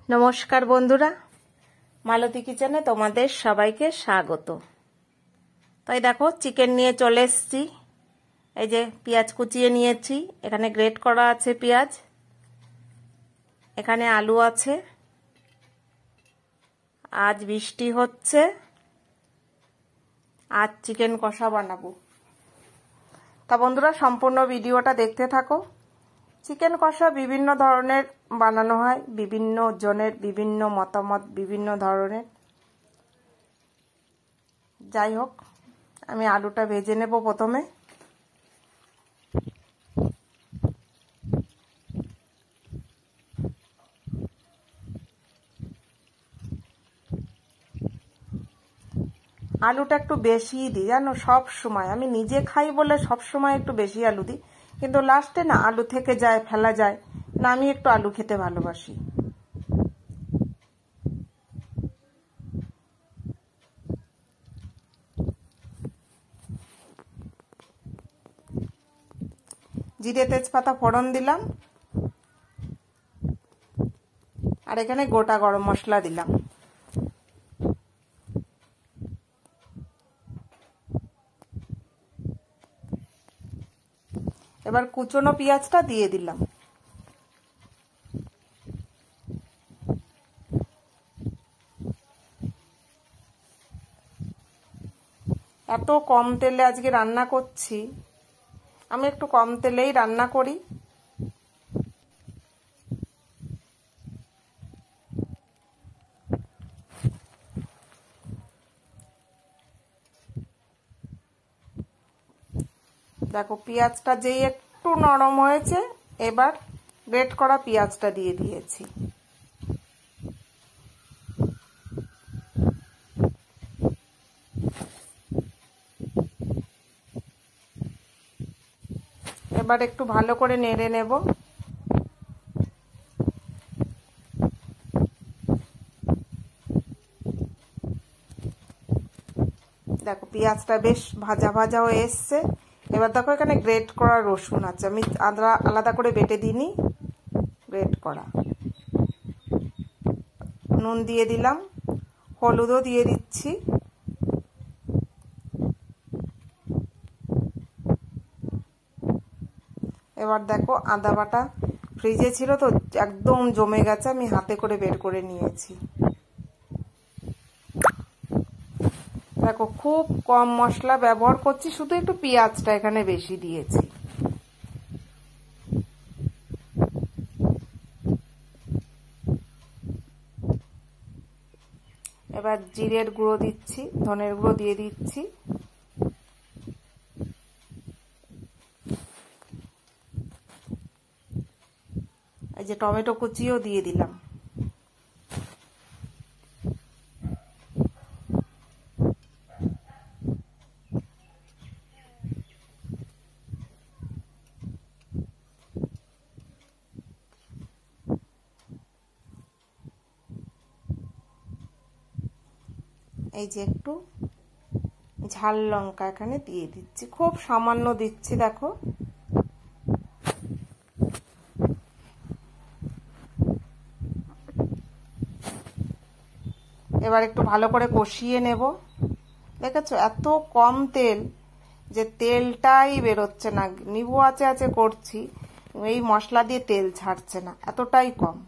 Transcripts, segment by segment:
নমস্কার বন্ধুরা, মালতী কিচেনে তোমাদের সবাইকে স্বাগত। তাই দেখো চিকেন নিয়ে চলে এসেছি। এই যে পেঁয়াজ কুচিয়ে নিয়েছি, এখানে গ্রেট করা আছে পেঁয়াজ, এখানে আলু আছে। আজ বৃষ্টি হচ্ছে, আজ চিকেন কষা বানাবো। তা বন্ধুরা সম্পূর্ণ ভিডিওটা দেখতে থাকো। চিকেন কষা বিভিন্ন ধরনের বানানো হয়, বিভিন্ন জনের বিভিন্ন মতামত, বিভিন্ন ধরনের। যাই হোক, আমি আলুটা ভেজে নেব প্রথমে। আলুটা একটু বেশি দিই জানো, সব সময় আমি নিজে খাই বলে সব সময় একটু বেশি আলু দিই, কিন্তু লাস্টে না আলু থেকে যায়, ফেলা যায় না। আমি একটু আলু খেতে ভালোবাসি। জিরে তেজপাতা ফোড়ন দিলাম, আর এখানে গোটা গরম মশলা দিলাম। এবার কুচনো পেঁয়াজটা দিয়ে দিলাম। এত কম তেলে আজকে রান্না করছি, আমি একটু কম তেলেই রান্না করি। দেখো পেঁয়াজটা যেই একটু নরম হয়েছে, এবার গ্রেট করা পেঁয়াজটা দিয়ে দিয়েছি। এবার একটু ভালো করে নেড়ে নেব। দেখো পেঁয়াজটা বেশ ভাজা ভাজা হয়ে এসছে। এবার দেখো এখানে গ্রেট করা রসুন আছে, আমি আদা আলাদা করে বেটে দিইনি, গ্রেট করা। নুন দিয়ে দিলাম, হলুদও দিয়ে দিচ্ছি। এবার দেখো আদা বাটা ফ্রিজে ছিল তো একদম জমে গেছে, আমি হাতে করে বের করে নিয়েছি। দেখো খুব কম মশলা ব্যবহার করছি, শুধু একটু পেঁয়াজটা এখানে বেশি দিয়েছি। এবার জিরের গুঁড়ো দিচ্ছি, ধনের গুঁড়ো দিয়ে দিচ্ছি। এই যে টমেটো কুচিও দিয়ে দিলাম। এই যে একটু ঝাল লঙ্কা এখানে দিয়ে দিচ্ছি, খুব সামান্য দিচ্ছি। দেখো এবার একটু ভালো করে কষিয়ে নেব। দেখেছো এত কম তেল যে তেলটাই বেরোচ্ছে না, নিবু আছে আছে করছি, এই মশলা দিয়ে তেল ছাড়ছে না, এতটাই কম।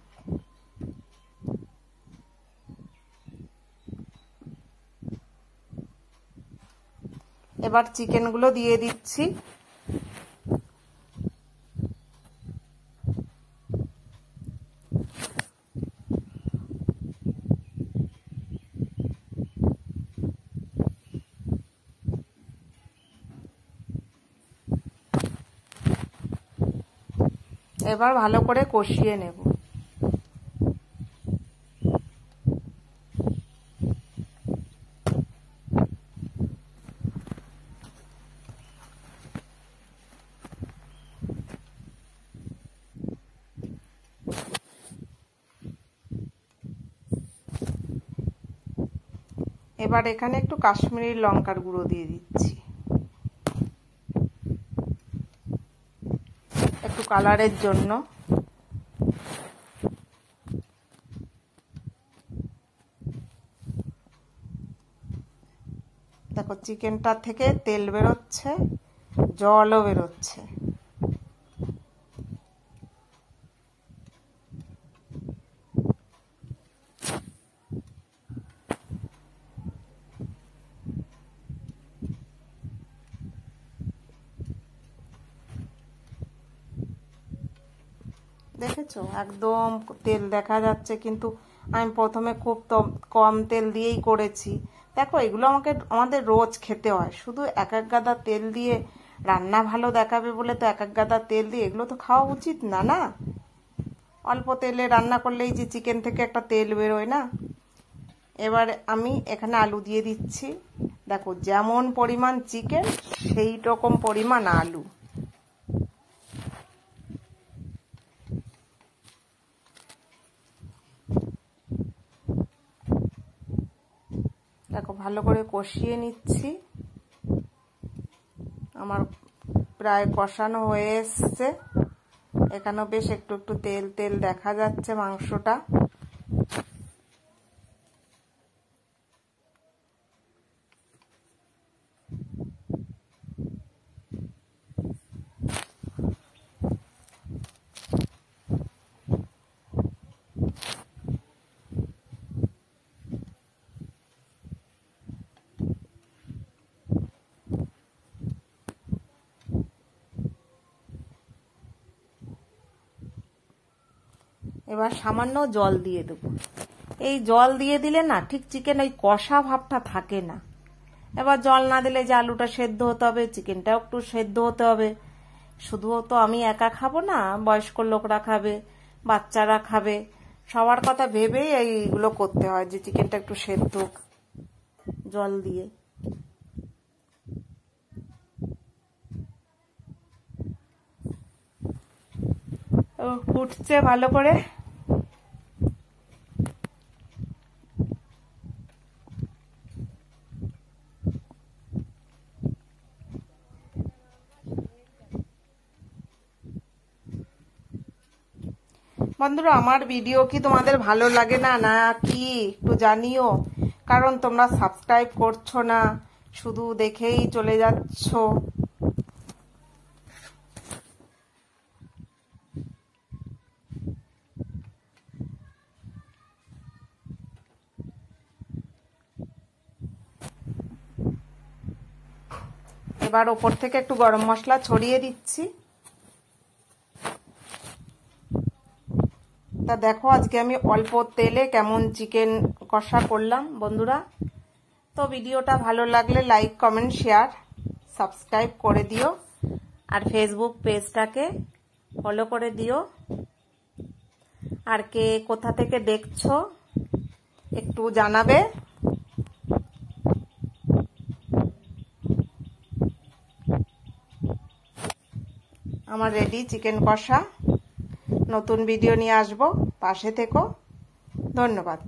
এবার চিকেনগুলো দিয়ে দিচ্ছি। এবার ভালো করে কষিয়ে নেব। এবার এখানে একটু কাশ্মীরি লঙ্কার গুঁড়ো দিয়ে দিচ্ছি, একটু কালারের জন্য। দেখো চিকেনটা থেকে তেল বেরোচ্ছে, জলও বেরোচ্ছে। দেখেছো একদম তেল দেখা যাচ্ছে, কিন্তু আমি প্রথমে খুব কম তেল দিয়েই করেছি। দেখো এগুলো আমাদের রোজ খেতে হয়, শুধু এক এক গাদা তেল দিয়ে রান্না ভালো দেখাবে বলে তো এক এক গাদা তেল দিয়ে এগুলো তো খাওয়া উচিত না। না, অল্প তেলে রান্না করলেই যে চিকেন থেকে একটা তেল বেরোয় না। এবার আমি এখানে আলু দিয়ে দিচ্ছি। দেখো যেমন পরিমাণ চিকেন সেই রকম পরিমাণ আলু। দেখো ভালো করে কষিয়ে নিচ্ছি। আমার প্রায় কষানো হয়ে এসছে, এখানেও বেশ একটু একটু তেল তেল দেখা যাচ্ছে মাংসটা। এবার সামান্য জল দিয়ে দেবো। এই জল দিয়ে দিলে না ঠিক চিকেন ওই কষা ভাবটা থাকে না। এবার জল না দিলে যে আলুটা সেদ্ধ হতে হবে, চিকেনটাও একটু সেদ্ধ হতে হবে। শুধু তো আমি একা খাবো না, বয়স্ক লোকরা খাবে, বাচ্চারা খাবে, সবার কথা ভেবেই এইগুলো করতে হয় যে চিকেনটা একটু সেদ্ধ জল দিয়ে। ফুটছে ভালো করে। বন্ধুরা আমার ভিডিও কি তোমাদের ভালো লাগে না না কি একটু জানিও, কারণ তোমরা সাবস্ক্রাইব করছো না, শুধু দেখেই চলে যাচ্ছ। এবার ওপর থেকে একটু গরম মশলা ছড়িয়ে দিচ্ছি। তা দেখো আজকে আমি অল্প তেলে কেমন চিকেন কষা করলাম বন্ধুরা। তো ভিডিওটা ভালো লাগলে লাইক কমেন্ট শেয়ার সাবস্ক্রাইব করে দিও, আর ফেসবুক পেজটাকে ফলো করে দিও। আর কে কোথা থেকে দেখছো একটু জানাবে। আমার রেডি চিকেন কষা। নতুন ভিডিও নিয়ে আসবো, পাশে থেকো। ধন্যবাদ।